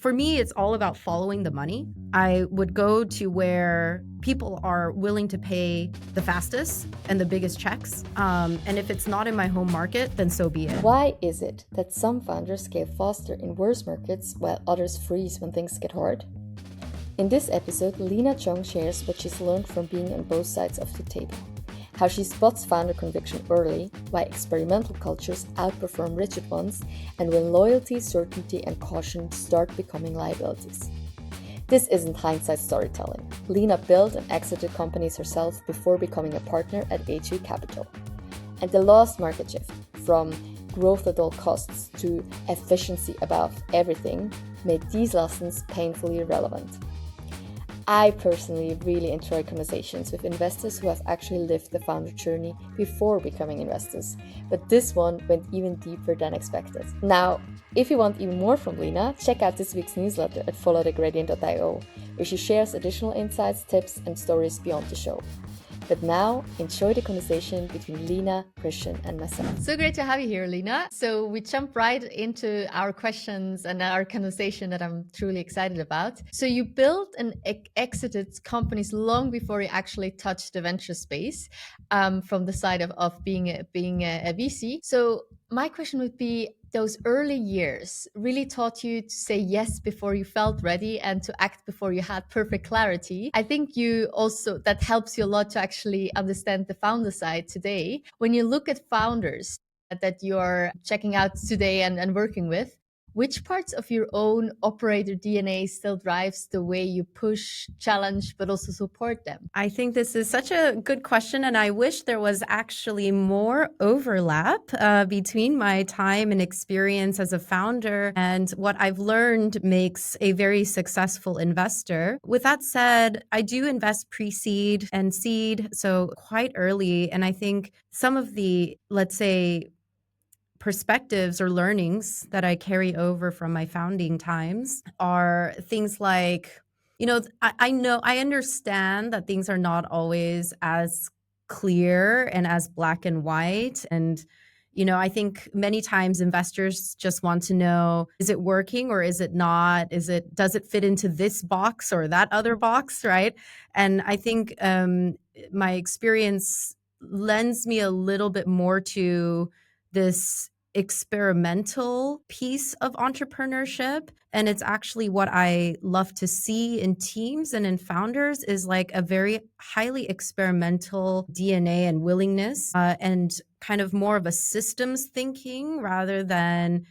For me, it's all about following the money. I would go to where people are willing to pay the fastest and the biggest checks. And if it's not in my home market, then so be it. Why is it that some founders scale faster in worse markets while others freeze when things get hard? In this episode, Lina Chong shares what she's learned from being on both sides of the table. How she spots founder conviction early, why experimental cultures outperform rigid ones, and when loyalty, certainty, and caution start becoming liabilities. This isn't hindsight storytelling. Lina built and exited companies herself before becoming a partner at HU Capital. And the last market shift, from growth at all costs to efficiency above everything, made these lessons painfully relevant. I personally really enjoy conversations with investors who have actually lived the founder journey before becoming investors, but this one went even deeper than expected. Now, if you want even more from Lina, check out this week's newsletter at followthegradient.io, where she shares additional insights, tips, and stories beyond the show. But now, enjoy the conversation between Lina, Christian, and myself. So great to have you here, Lina. So we jump right into our questions and our conversation that I'm truly excited about. So you built and exited companies long before you actually touched the venture space, from the side of being a VC. So my question would be, those early years really taught you to say yes before you felt ready and to act before you had perfect clarity. I think that helps you a lot to actually understand the founder side today. When you look at founders that you're checking out today and working with, which parts of your own operator DNA still drives the way you push, challenge, but also support them? I think this is such a good question, and I wish there was actually more overlap between my time and experience as a founder and what I've learned makes a very successful investor. With that said, I do invest pre-seed and seed, so quite early, and I think some of the, let's say, perspectives or learnings that I carry over from my founding times are things like, I understand that things are not always as clear and as black and white. And, I think many times investors just want to know, is it working or is it not? Does it fit into this box or that other box, right? And I think my experience lends me a little bit more to this experimental piece of entrepreneurship. And it's actually what I love to see in teams and in founders is like a very highly experimental DNA and willingness, and kind of more of a systems thinking rather than,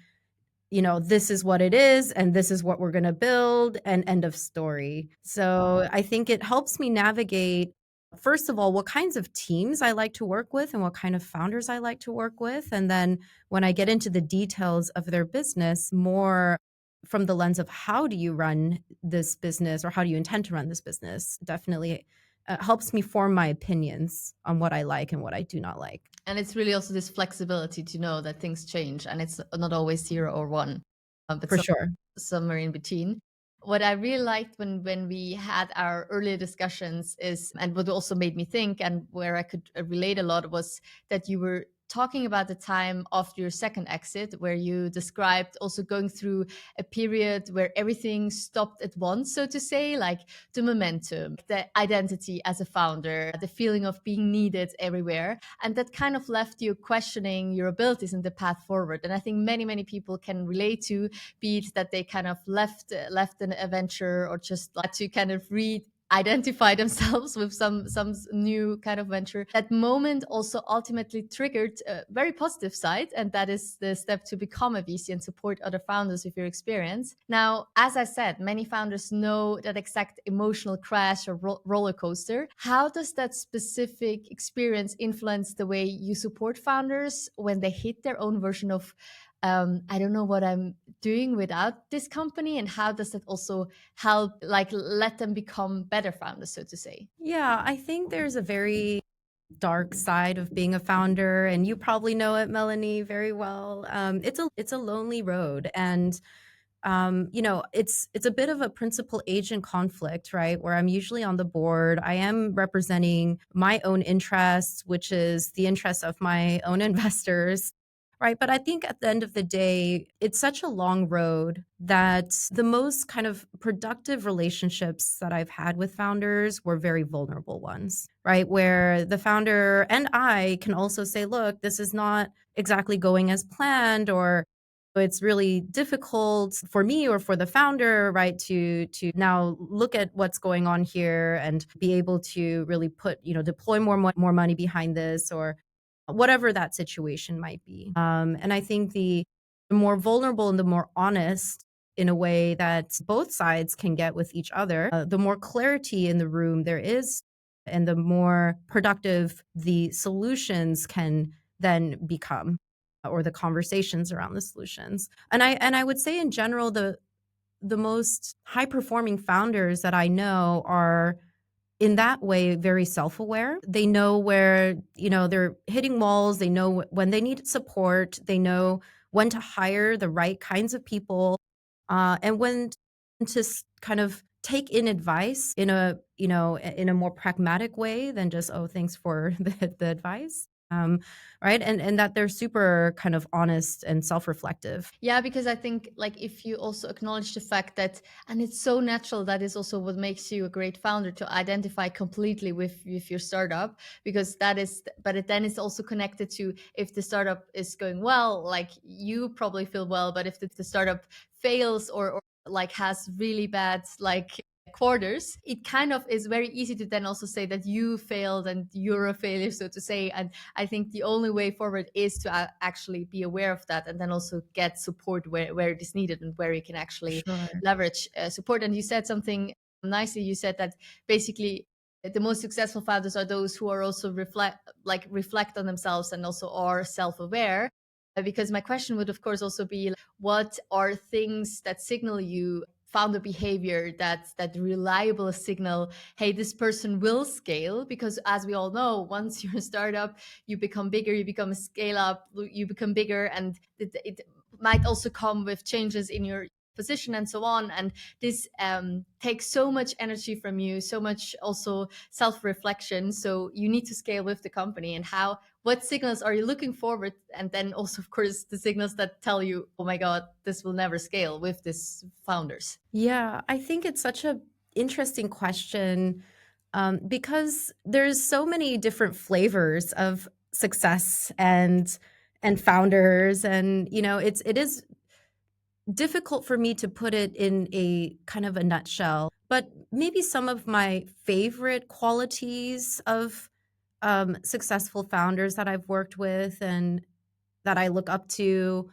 this is what it is and this is what we're going to build and end of story. So I think it helps me navigate, first of all, what kinds of teams I like to work with and what kind of founders I like to work with. And then when I get into the details of their business, more from the lens of how do you run this business or how do you intend to run this business, definitely helps me form my opinions on what I like and what I do not like. And it's really also this flexibility to know that things change and it's not always 0 or 1, but For sure. somewhere in between. What I really liked when we had our earlier discussions is, and what also made me think and where I could relate a lot, was that you were talking about the time after your second exit, where you described also going through a period where everything stopped at once, so to say, like the momentum, the identity as a founder, the feeling of being needed everywhere. And that kind of left you questioning your abilities and the path forward. And I think many, many people can relate to, be it that they kind of left an adventure or just like to kind of identify themselves with some new kind of venture. That moment also ultimately triggered a very positive side, and that is the step to become a VC and support other founders with your experience. Now, as I said, many founders know that exact emotional crash or roller coaster. How does that specific experience influence the way you support founders when they hit their own version of I don't know what I'm doing without this company, and how does that also help, like, let them become better founders, so to say? Yeah, I think there's a very dark side of being a founder, and you probably know it, Melanie, very well. It's a lonely road, and it's a bit of a principal agent conflict, right? Where I'm usually on the board. I am representing my own interests, which is the interests of my own investors, right? But I think at the end of the day, it's such a long road that the most kind of productive relationships that I've had with founders were very vulnerable ones, right? Where the founder and I can also say, look, this is not exactly going as planned, or it's really difficult for me or for the founder, right, to now look at what's going on here and be able to really put, deploy more money behind this, or whatever that situation might be. And I think the more vulnerable and the more honest in a way that both sides can get with each other, the more clarity in the room there is, and the more productive the solutions can then become, or the conversations around the solutions. And I would say in general, the most high performing founders that I know are in that way very self-aware. They know where, they're hitting walls, they know when they need support, they know when to hire the right kinds of people, and when to kind of take in advice in a more pragmatic way than just, oh, thanks for the advice. Right. And that they're super kind of honest and self-reflective. Yeah, because I think like if you also acknowledge the fact that, and it's so natural, that is also what makes you a great founder, to identify completely with your startup, because that is, but then it's also connected to, if the startup is going well, like you probably feel well, but if the startup fails, or like has really bad like quarters, it kind of is very easy to then also say that you failed and you're a failure, so to say. And I think the only way forward is to actually be aware of that, and then also get support where it is needed, and where you can actually Sure. leverage support. And you said something nicely. You said that basically the most successful founders are those who are also reflect on themselves, and also are self-aware. Because my question would of course also be, what are things that signal you founder behavior, that reliable signal, hey, this person will scale? Because as we all know, once you're a startup, you become bigger, you become a scale up, you become bigger, and it might also come with changes in your position and so on. And this takes so much energy from you, so much also self-reflection. So you need to scale with the company. And what signals are you looking forward? And then also, of course, the signals that tell you, oh my God, this will never scale with this founders. Yeah, I think it's such a interesting question, because there's so many different flavors of success and founders, and it is difficult for me to put it in a kind of a nutshell. But maybe some of my favorite qualities of successful founders that I've worked with and that I look up to.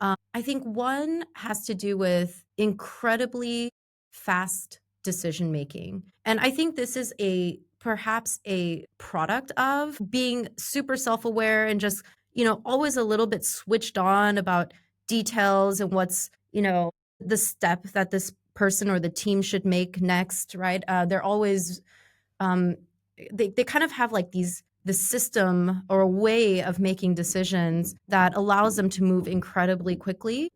I think one has to do with incredibly fast decision making. And I think this is perhaps a product of being super self-aware and just, always a little bit switched on about details and what's, the step that this person or the team should make next, right? They're always um, they kind of have like the system or a way of making decisions that allows them to move incredibly quickly.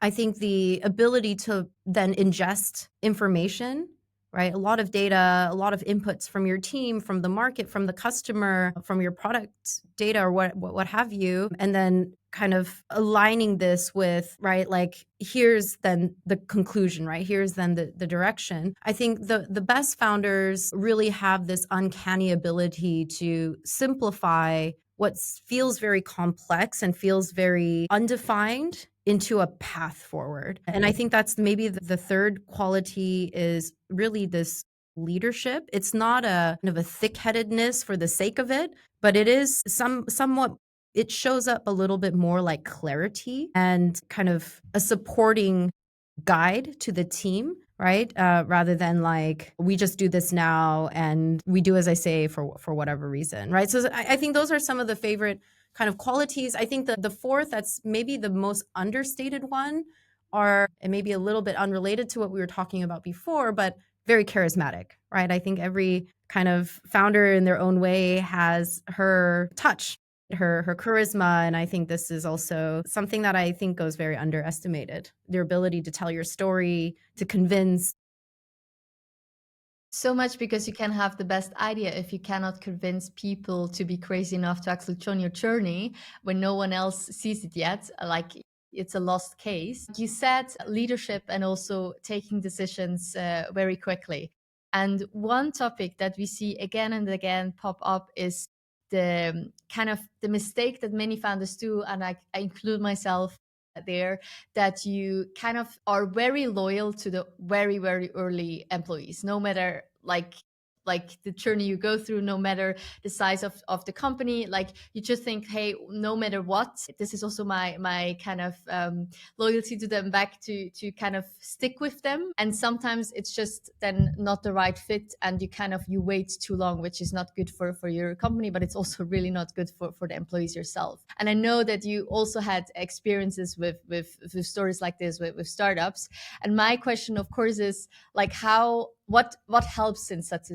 I think the ability to then ingest information, right? A lot of data, a lot of inputs from your team, from the market, from the customer, from your product data, or what have you, and then kind of aligning this with, right, like here's then the conclusion, right? Here's then the direction. I think the best founders really have this uncanny ability to simplify what feels very complex and feels very undefined into a path forward. And I think that's maybe the third quality is really this leadership. It's not a kind of a thick-headedness for the sake of it, but it is somewhat, it shows up a little bit more like clarity and kind of a supporting guide to the team, right? Rather than like, we just do this now and we do as I say for whatever reason, right? So I think those are some of the favorite kind of qualities. I think the fourth, that's maybe the most understated one, are, and maybe a little bit unrelated to what we were talking about before, but very charismatic, right? I think every kind of founder in their own way has her touch, her charisma. And I think this is also something that I think goes very underestimated. Their ability to tell your story, to convince. So much, because you can have the best idea if you cannot convince people to be crazy enough to actually join your journey when no one else sees it yet. Like, it's a lost case. You said leadership and also taking decisions very quickly. And one topic that we see again and again pop up is the kind of the mistake that many founders do, and I include myself there, that you kind of are very loyal to the very, very early employees, no matter like the journey you go through, no matter the size of the company. Like, you just think, hey, no matter what, this is also my kind of loyalty to them back, to kind of stick with them. And sometimes it's just then not the right fit, and you wait too long, which is not good for your company, but it's also really not good for the employees yourself. And I know that you also had experiences with stories like this with startups. And my question, of course, is like, what helps in such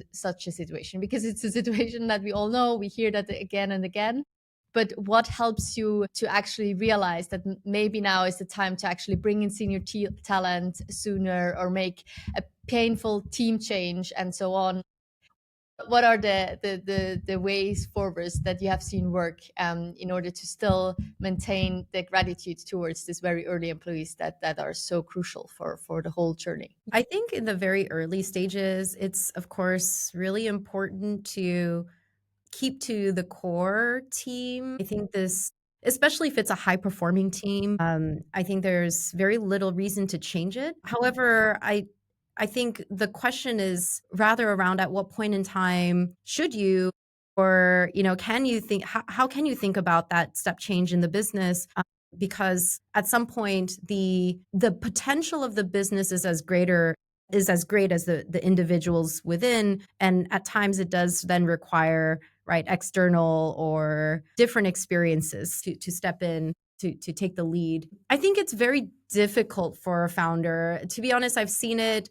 a situation? Because it's a situation that we all know, we hear that again and again. But what helps you to actually realize that maybe now is the time to actually bring in senior talent sooner, or make a painful team change and so on? What are the ways forwards that you have seen work, in order to still maintain the gratitude towards these very early employees that are so crucial for the whole journey? I think in the very early stages, it's of course really important to keep to the core team. I think this, especially if it's a high performing team, I think there's very little reason to change it. However, I think the question is rather around at what point in time should you, or can you think, how can you think about that step change in the business? Because at some point the potential of the business is as great as the individuals within, and at times it does then require, right, external or different experiences to step in to take the lead. I think it's very difficult for a founder. To be honest, I've seen it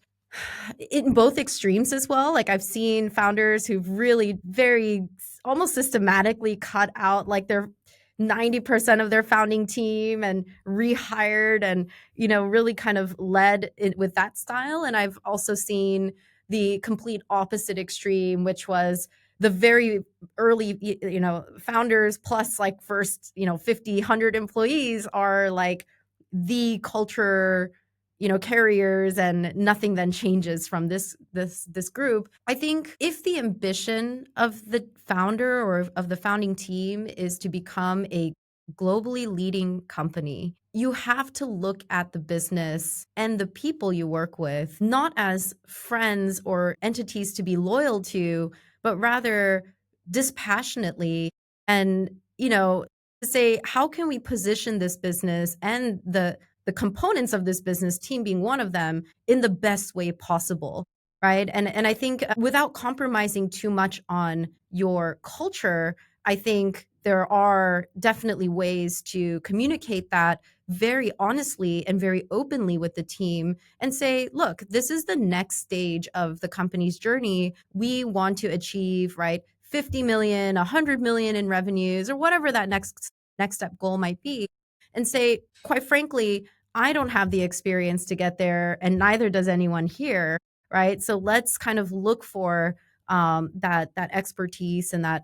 in both extremes as well. Like, I've seen founders who've really very almost systematically cut out like their 90% of their founding team and rehired and really kind of led it with that style. And I've also seen the complete opposite extreme, which was the very early founders plus like first 50 100 employees are like the culture carriers, and nothing then changes from this group. I think if the ambition of the founder or of the founding team is to become a globally leading company, you have to look at the business and the people you work with not as friends or entities to be loyal to, but rather dispassionately, and to say, how can we position this business and the components of this business, team being one of them, in the best way possible, right? And I think without compromising too much on your culture, I think there are definitely ways to communicate that very honestly and very openly with the team and say, look, this is the next stage of the company's journey. We want to achieve, right, 50 million, 100 million in revenues, or whatever that next step goal might be. And say, quite frankly, I don't have the experience to get there, and neither does anyone here, right? So let's kind of look for that expertise and that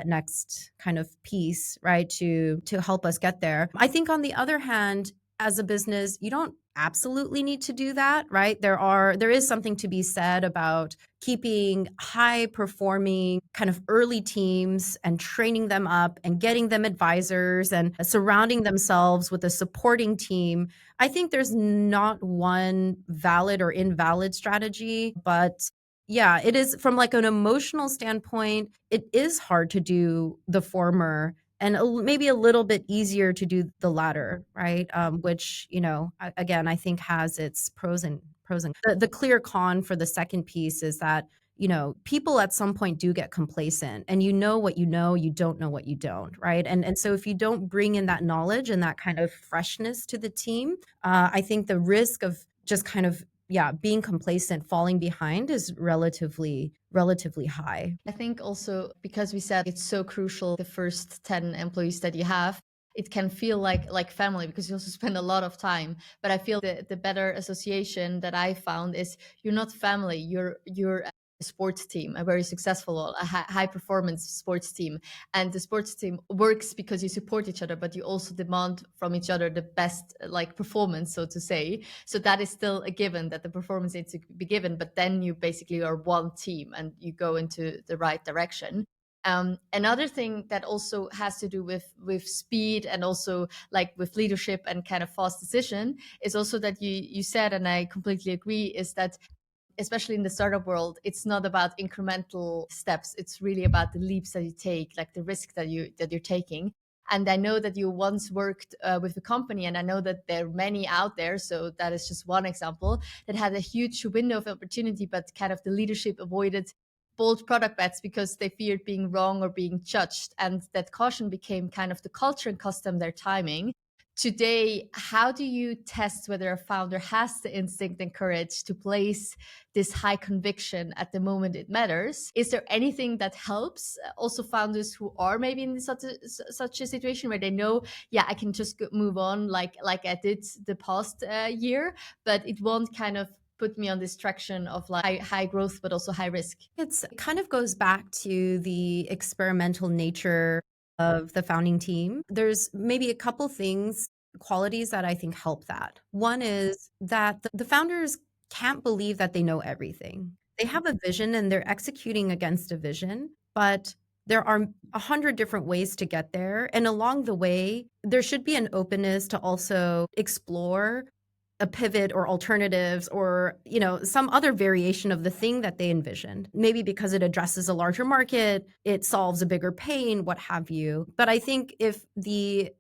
next kind of piece, right, to help us get there. I think on the other hand, as a business, you don't absolutely need to do that, right? There is something to be said about keeping high performing kind of early teams and training them up and getting them advisors and surrounding themselves with a supporting team. I think there's not one valid or invalid strategy, but yeah, it is from like an emotional standpoint, it is hard to do the former and maybe a little bit easier to do the latter, right? Which, again, I think has its pros and the clear con for the second piece is that, people at some point do get complacent, and what you don't know what you don't, right? And so if you don't bring in that knowledge and that kind of freshness to the team, I think the risk of just kind of being complacent, falling behind is relatively high. I think also because we said it's so crucial, the first 10 employees that you have, it can feel like family because you also spend a lot of time. But I feel the better association that I found is you're not family, you're a sports team, a very successful, a high performance sports team. And the sports team works because you support each other, but you also demand from each other the best like performance, so to say. So that is still a given, that the performance needs to be given, but then you basically are one team and you go into the right direction. Another thing that also has to do with speed and also like with leadership and kind of fast decision is also that you said, and I completely agree, is that especially in the startup world, it's not about incremental steps. It's really about the leaps that you take, like the risk that you're taking. And I know that you once worked with a company, and I know that there are many out there. So that is just one example that had a huge window of opportunity, but kind of the leadership avoided bold product bets because they feared being wrong or being judged. And that caution became kind of the culture and custom their timing. Today, how do you test whether a founder has the instinct and courage to place this high conviction at the moment it matters? Is there anything that helps also founders who are maybe in such a situation where they know, yeah, I can just move on like I did the past year, but it won't kind of put me on this traction of like high growth but also high risk? It kind of goes back to the experimental nature of the founding team. There's maybe a couple things, qualities that I think help that. One is that the founders can't believe that they know everything. They have a vision and they're executing against a vision, but there are 100 different ways to get there. And along the way, there should be an openness to also explore a pivot or alternatives or, you know, some other variation of the thing that they envisioned. Maybe because it addresses a larger market, it solves a bigger pain, what have you. But I think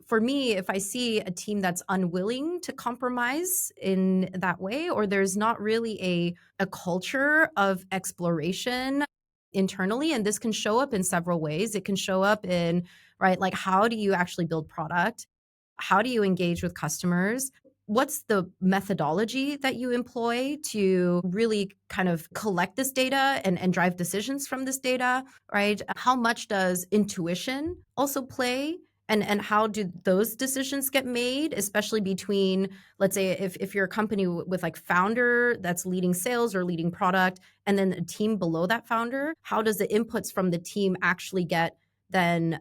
for me, if I see a team that's unwilling to compromise in that way, or there's not really a culture of exploration internally, and this can show up in several ways. It can show up in, right, like how do you actually build product? How do you engage with customers? What's the methodology that you employ to really kind of collect this data and drive decisions from this data, right? How much does intuition also play? And how do those decisions get made, especially between, let's say, if you're a company with like founder that's leading sales or leading product, and then a team below that founder, how does the inputs from the team actually get then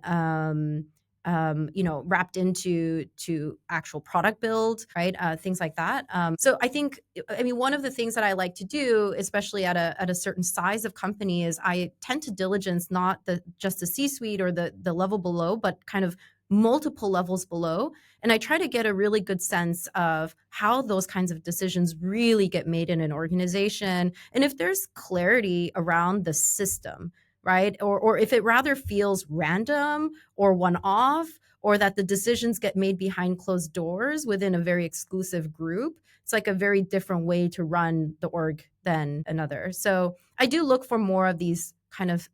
wrapped into actual product build, right? Things like that. So I think, I mean, one of the things that I like to do, especially at a certain size of company, is I tend to diligence not just the C-suite or the level below, but kind of multiple levels below. And I try to get a really good sense of how those kinds of decisions really get made in an organization. And if there's clarity around the system, right? Or if it rather feels random or one-off, or that the decisions get made behind closed doors within a very exclusive group, it's like a very different way to run the org than another. So I do look for more of these kind of,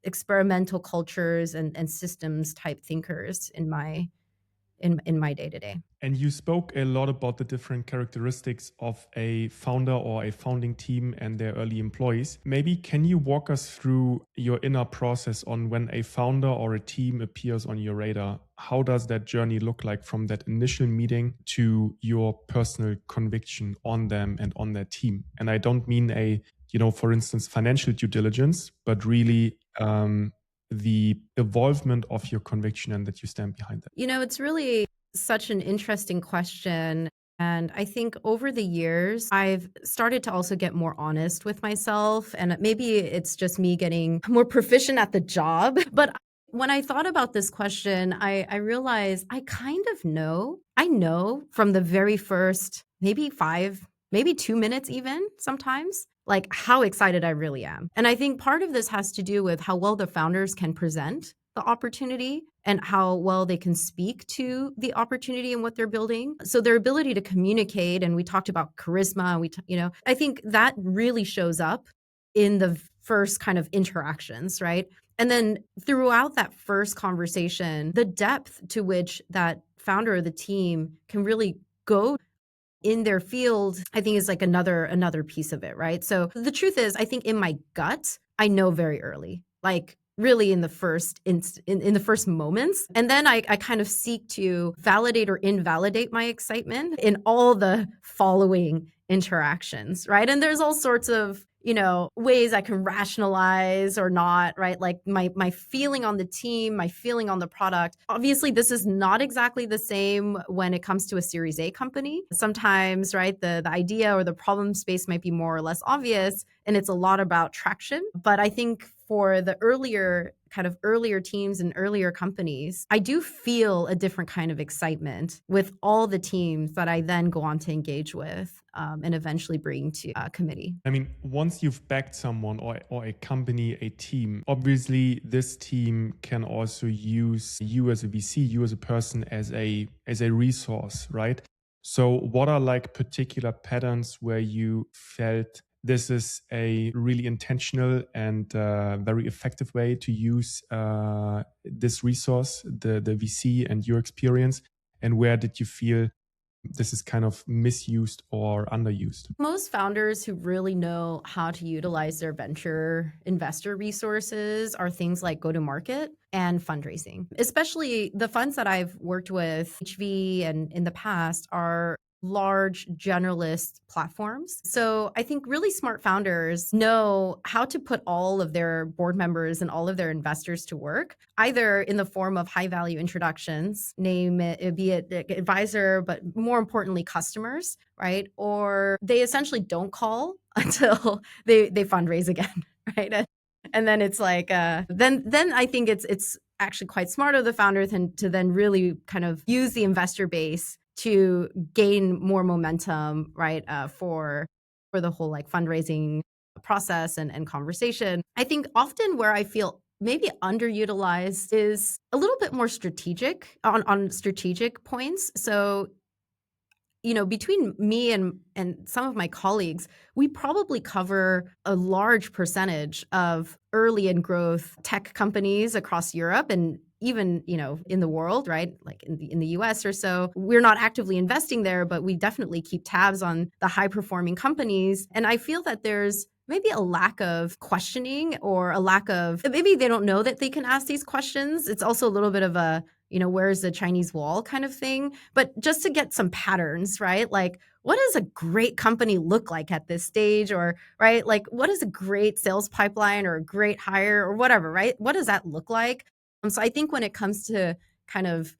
experimental cultures and systems type thinkers in my day-to-day. And you spoke a lot about the different characteristics of a founder or a founding team and their early employees. Maybe can you walk us through your inner process on when a founder or a team appears on your radar? How does that journey look like from that initial meeting to your personal conviction on them and on their team? And I don't mean for instance, financial due diligence, but really the evolvement of your conviction and that you stand behind that. It's really such an interesting question. And I think over the years, I've started to also get more honest with myself. And maybe it's just me getting more proficient at the job. But when I thought about this question, I realized I kind of know. I know from the very first, maybe 2 minutes even sometimes, like how excited I really am. And I think part of this has to do with how well the founders can present the opportunity and how well they can speak to the opportunity and what they're building. So their ability to communicate, and we talked about charisma, I think that really shows up in the first kind of interactions, right? And then throughout that first conversation, the depth to which that founder or the team can really go in their field, I think is like another piece of it, right? So the truth is, I think in my gut, I know very early, like really in the first in the first moments. And then I kind of seek to validate or invalidate my excitement in all the following interactions, right? And there's all sorts of, ways I can rationalize or not, right? Like my feeling on the team, my feeling on the product. Obviously, this is not exactly the same when it comes to a Series A company. Sometimes, right, the idea or the problem space might be more or less obvious, and it's a lot about traction. But I think for the earlier teams and earlier companies, I do feel a different kind of excitement with all the teams that I then go on to engage with and eventually bring to a committee. I mean, once you've backed someone or a company, a team, obviously this team can also use you as a VC, you as a person as a resource, right? So what are like particular patterns where you felt this is a really intentional and very effective way to use this resource, the VC and your experience? And where did you feel this is kind of misused or underused? Most founders who really know how to utilize their venture investor resources are things like go-to-market and fundraising. Especially the funds that I've worked with, HV and in the past, are large generalist platforms. So I think really smart founders know how to put all of their board members and all of their investors to work, either in the form of high value introductions, name it, be it advisor, but more importantly, customers, right? Or they essentially don't call until they fundraise again, right? And then it's like, then I think it's actually quite smart of the founder to then really kind of use the investor base to gain more momentum, right, for the whole like fundraising process and conversation. I think often where I feel maybe underutilized is a little bit more strategic on strategic points. So, between me and some of my colleagues, we probably cover a large percentage of early and growth tech companies across Europe and even, in the world, right? Like in the US or so. We're not actively investing there, but we definitely keep tabs on the high performing companies. And I feel that there's maybe a lack of questioning or a lack of, maybe they don't know that they can ask these questions. It's also a little bit of a, where's the Chinese wall kind of thing. But just to get some patterns, right? Like, what does a great company look like at this stage? Or, right? Like, what is a great sales pipeline or a great hire or whatever, right? What does that look like? So I think when it comes to kind of,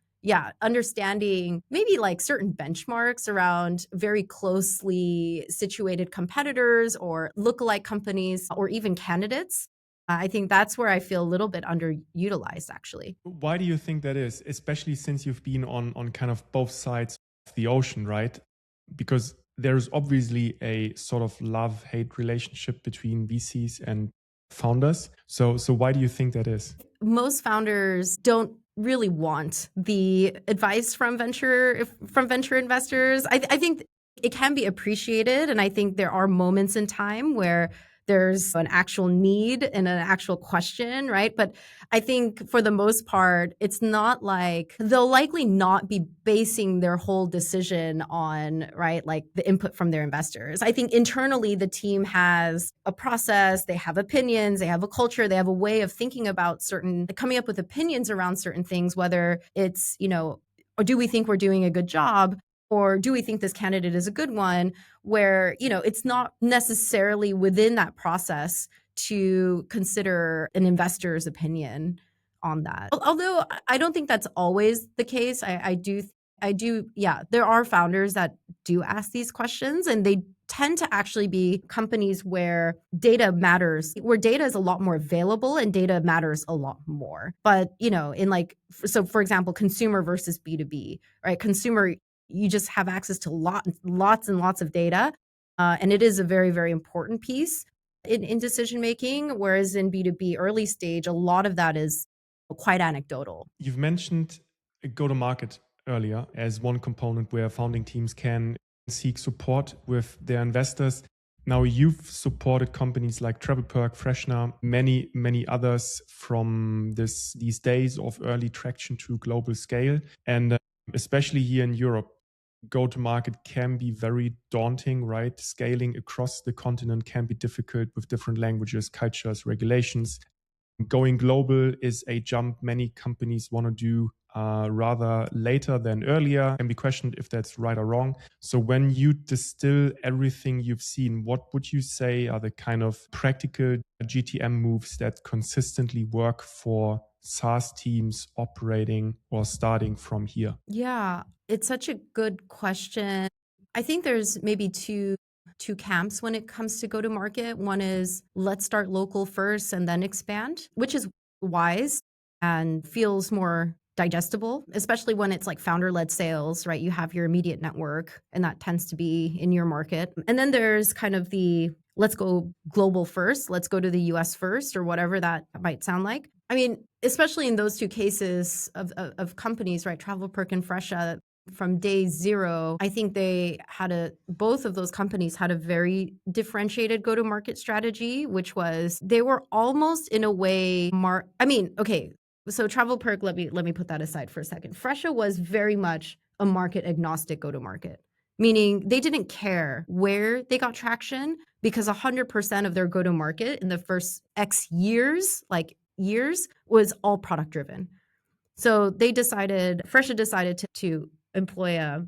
understanding maybe like certain benchmarks around very closely situated competitors or lookalike companies or even candidates, I think that's where I feel a little bit underutilized, actually. Why do you think that is? Especially since you've been on kind of both sides of the ocean, right? Because there's obviously a sort of love-hate relationship between VCs and founders. So why do you think that is? Most founders don't really want the advice from venture investors. I think it can be appreciated, and I think there are moments in time where there's an actual need and an actual question, right? But I think for the most part, it's not like they'll likely not be basing their whole decision on, right, like the input from their investors. I think internally the team has a process, they have opinions, they have a culture, they have a way of thinking about coming up with opinions around certain things, whether it's, or do we think we're doing a good job? Or do we think this candidate is a good one, where, it's not necessarily within that process to consider an investor's opinion on that. Although I don't think that's always the case. I do, there are founders that do ask these questions, and they tend to actually be companies where data matters, where data is a lot more available and data matters a lot more. But, so for example, consumer versus B2B, right? Consumer, you just have access to lots and lots of data. And it is a very, very important piece in decision making. Whereas in B2B early stage, a lot of that is quite anecdotal. You've mentioned go-to-market earlier as one component where founding teams can seek support with their investors. Now, you've supported companies like TravelPerk, Fresha, many others from these days of early traction to global scale. And especially here in Europe, go-to-market can be very daunting, right? Scaling across the continent can be difficult with different languages, cultures, regulations. going global is a jump many companies want to do rather later than earlier. Can be questioned if that's right or wrong. So when you distill everything you've seen, what would you say are the kind of practical GTM moves that consistently work for SaaS teams operating or starting from here? Yeah, it's such a good question. I think there's maybe two camps when it comes to go to market. One is let's start local first and then expand, which is wise and feels more digestible, especially when it's like founder-led sales, right? You have your immediate network and that tends to be in your market. And then there's kind of the let's go global first, let's go to the US first or whatever that might sound like. I mean, especially in those two cases of companies, right? TravelPerk and Fresha, from day zero, I think both of those companies had a very differentiated go-to-market strategy, which was they were almost in a way okay, so TravelPerk, let me put that aside for a second. Fresha was very much a market agnostic go-to-market, meaning they didn't care where they got traction because 100% of their go-to-market in the first X years, was all product driven. So Fresha decided to employ a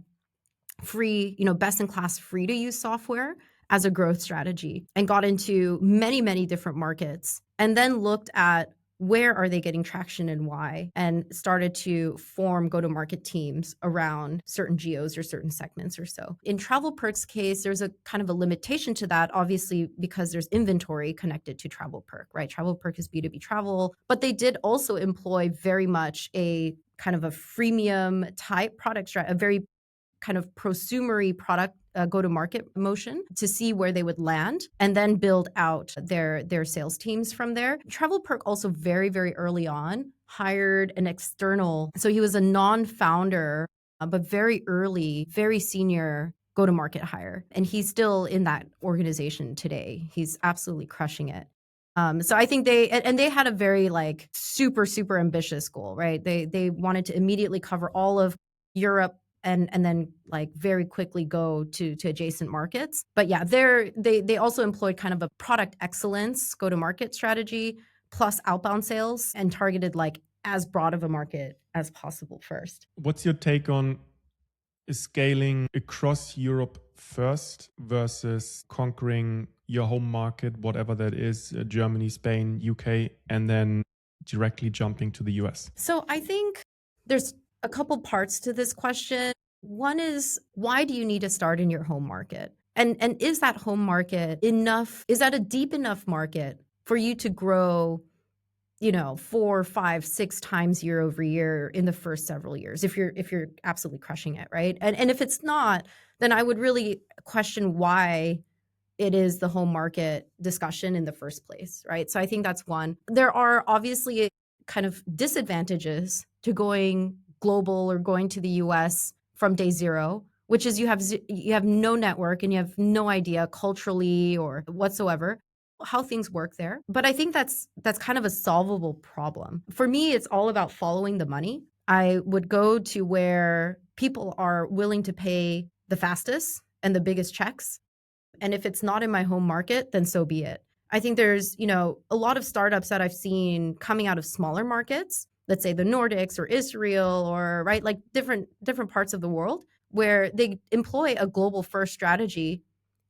free, best in class free to use software as a growth strategy and got into many, many different markets and then looked at where are they getting traction and why, and started to form go-to-market teams around certain geos or certain segments or so. In TravelPerk's case, there's a kind of a limitation to that, obviously, because there's inventory connected to TravelPerk, right? TravelPerk is B2B travel, but they did also employ very much a kind of a freemium type product strategy, a very kind of prosumery product go-to-market motion to see where they would land and then build out their sales teams from there. TravelPerk also very, very early on hired an external. So he was a non-founder, but very early, very senior go-to-market hire. And he's still in that organization today. He's absolutely crushing it. So I think they had a very like super, super ambitious goal, right? They wanted to immediately cover all of Europe and then like very quickly go to adjacent markets. But yeah, they also employed kind of a product excellence go-to-market strategy plus outbound sales and targeted like as broad of a market as possible first. What's your take on scaling across Europe first versus conquering your home market, whatever that is, Germany, Spain, UK, and then directly jumping to the US? So I think there's a couple parts to this question. One is, why do you need to start in your home market? And is that home market enough? Is that a deep enough market for you to grow, 4, 5, 6 times year over year in the first several years if you're absolutely crushing it, right? And if it's not, then I would really question why it is the home market discussion in the first place, right? So I think that's one. There are obviously kind of disadvantages to going global or going to the US from day zero, which is you have no network and you have no idea culturally or whatsoever how things work there. But I think that's kind of a solvable problem. For me, it's all about following the money. I would go to where people are willing to pay the fastest and the biggest checks. And if it's not in my home market, then so be it. I think there's, a lot of startups that I've seen coming out of smaller markets, let's say the Nordics or Israel or right, like different parts of the world where they employ a global first strategy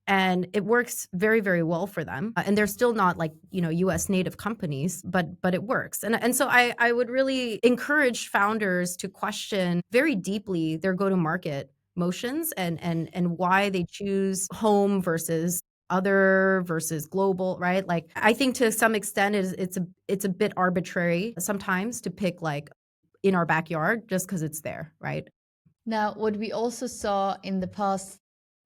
and it works very, very well for them. And they're still not like, US native companies, but it works. And so I would really encourage founders to question very deeply their go-to-market motions and why they choose home versus other versus global, right? Like I think to some extent it's a bit arbitrary sometimes to pick like in our backyard just because it's there, right? Now, what we also saw in the past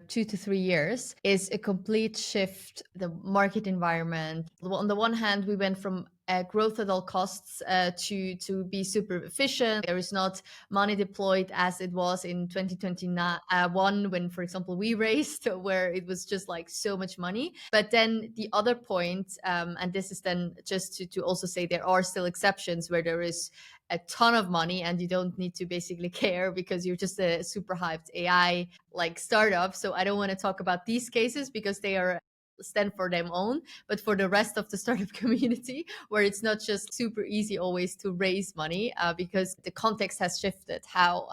2 to 3 years is a complete shift the market environment. On the one hand, we went from growth at all costs to be super efficient. There is not money deployed as it was in 2021 when, for example, we raised where it was just like so much money. But then the other point, and this is then just to also say there are still exceptions where there is a ton of money and you don't need to basically care because you're just a super hyped AI like startup. So I don't want to talk about these cases because they are stand for their own, but for the rest of the startup community, where it's not just super easy always to raise money because the context has shifted. How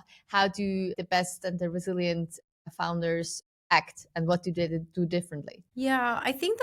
do the best and the resilient founders act, and what do they do differently? Yeah, I think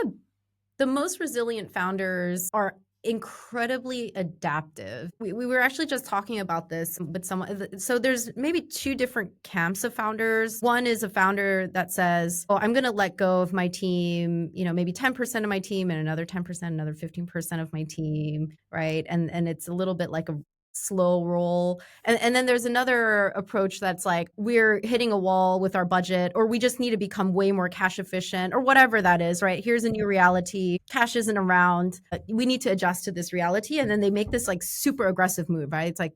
the most resilient founders are incredibly adaptive. We were actually just talking about this with someone. So there's maybe two different camps of founders. One is a founder that says, "Oh, I'm going to let go of my team, maybe 10% of my team and another 10%, another 15% of my team," right? And it's a little bit like a slow roll. And then there's another approach that's like, we're hitting a wall with our budget, or we just need to become way more cash efficient, or whatever that is, right? Here's a new reality. Cash isn't around. We need to adjust to this reality. And then they make this like super aggressive move, right? It's like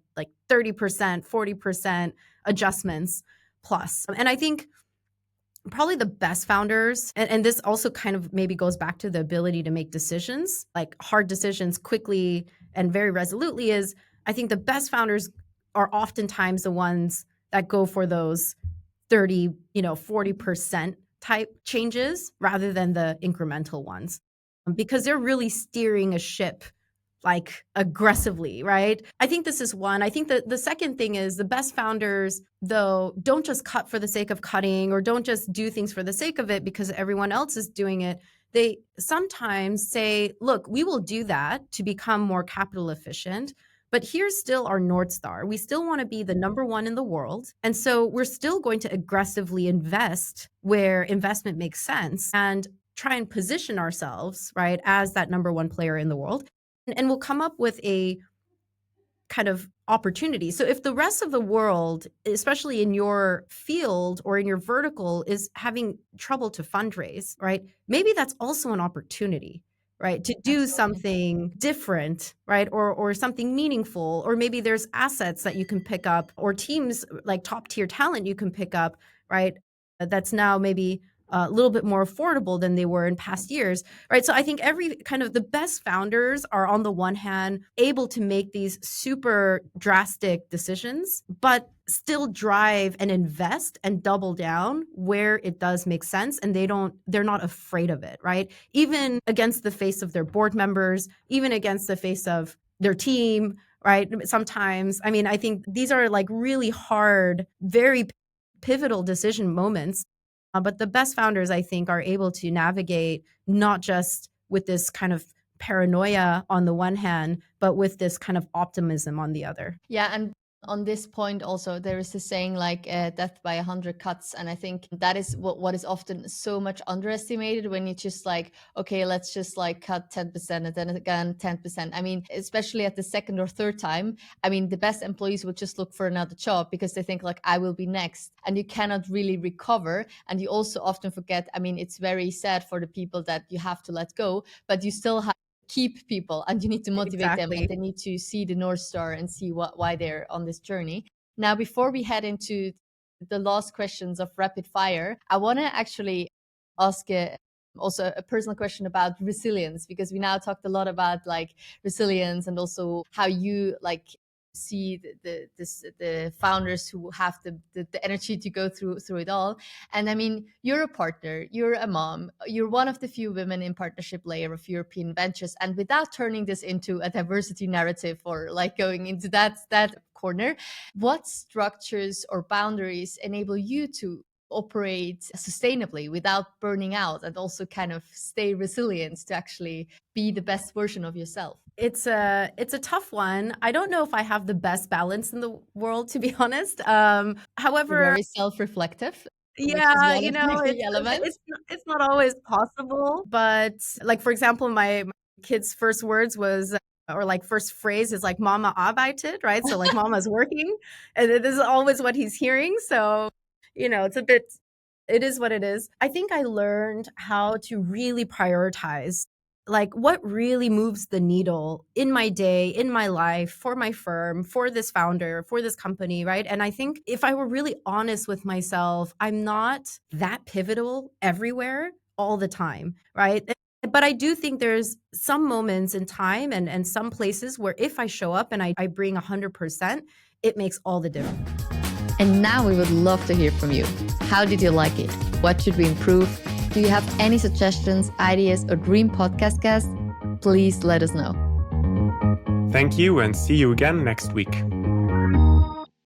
30%, 40% adjustments plus. And I think probably the best founders, and this also kind of maybe goes back to the ability to make decisions, like hard decisions quickly and very resolutely, is I think the best founders are oftentimes the ones that go for those 30, 40% type changes rather than the incremental ones, because they're really steering a ship like aggressively, right? I think this is one. I think that the second thing is the best founders, though, don't just cut for the sake of cutting, or don't just do things for the sake of it because everyone else is doing it. They sometimes say, look, we will do that to become more capital efficient, but here's still our North Star. We still want to be the number one in the world. And so we're still going to aggressively invest where investment makes sense and try and position ourselves, right, as that number one player in the world. And we'll come up with a kind of opportunity. So if the rest of the world, especially in your field or in your vertical, is having trouble to fundraise, right, maybe that's also an opportunity, right, to do something different, right, or something meaningful, or maybe there's assets that you can pick up, or teams like top tier talent you can pick up, right, that's now maybe a little bit more affordable than they were in past years, right? So I think every kind of the best founders are, on the one hand, able to make these super drastic decisions, but still drive and invest and double down where it does make sense. And they're not afraid of it, right? Even against the face of their board members, even against the face of their team, right? Sometimes, I mean, I think these are like really hard, very pivotal decision moments. But the best founders, I think, are able to navigate not just with this kind of paranoia on the one hand, but with this kind of optimism on the other. Yeah, and on this point also, there is a saying like death by 100 cuts. And I think that is what is often so much underestimated, when you just like, okay, let's just like cut 10% and then again 10%. I mean, especially at the second or third time, I mean, the best employees will just look for another job because they think like, I will be next, and you cannot really recover. And you also often forget, I mean, it's very sad for the people that you have to let go, but you still have keep people, and you need to motivate them, and they need to see the North Star and see why they're on this journey. Now, before we head into the last questions of rapid fire, I want to actually ask also a personal question about resilience, because we now talked a lot about like resilience and also how you like see the founders who have the energy to go through it all. And I mean, you're a partner, you're a mom, you're one of the few women in partnership layer of European ventures. And without turning this into a diversity narrative or like going into that corner, what structures or boundaries enable you to operate sustainably without burning out, and also kind of stay resilient to actually be the best version of yourself? It's a tough one. I don't know if I have the best balance in the world, to be honest. However, you're very self-reflective. Yeah, it's not always possible. But like, for example, my kid's first words was, or like first phrase is like "Mama arbeitet," right? So like Mama's working, and this is always what he's hearing. So, it is what it is. I think I learned how to really prioritize, like what really moves the needle in my day, in my life, for my firm, for this founder, for this company, right? And I think if I were really honest with myself, I'm not that pivotal everywhere all the time, right? But I do think there's some moments in time and some places where if I show up and I bring 100%, it makes all the difference. And now we would love to hear from you. How did you like it? What should we improve? Do you have any suggestions, ideas, or dream podcast guests? Please let us know. Thank you and see you again next week.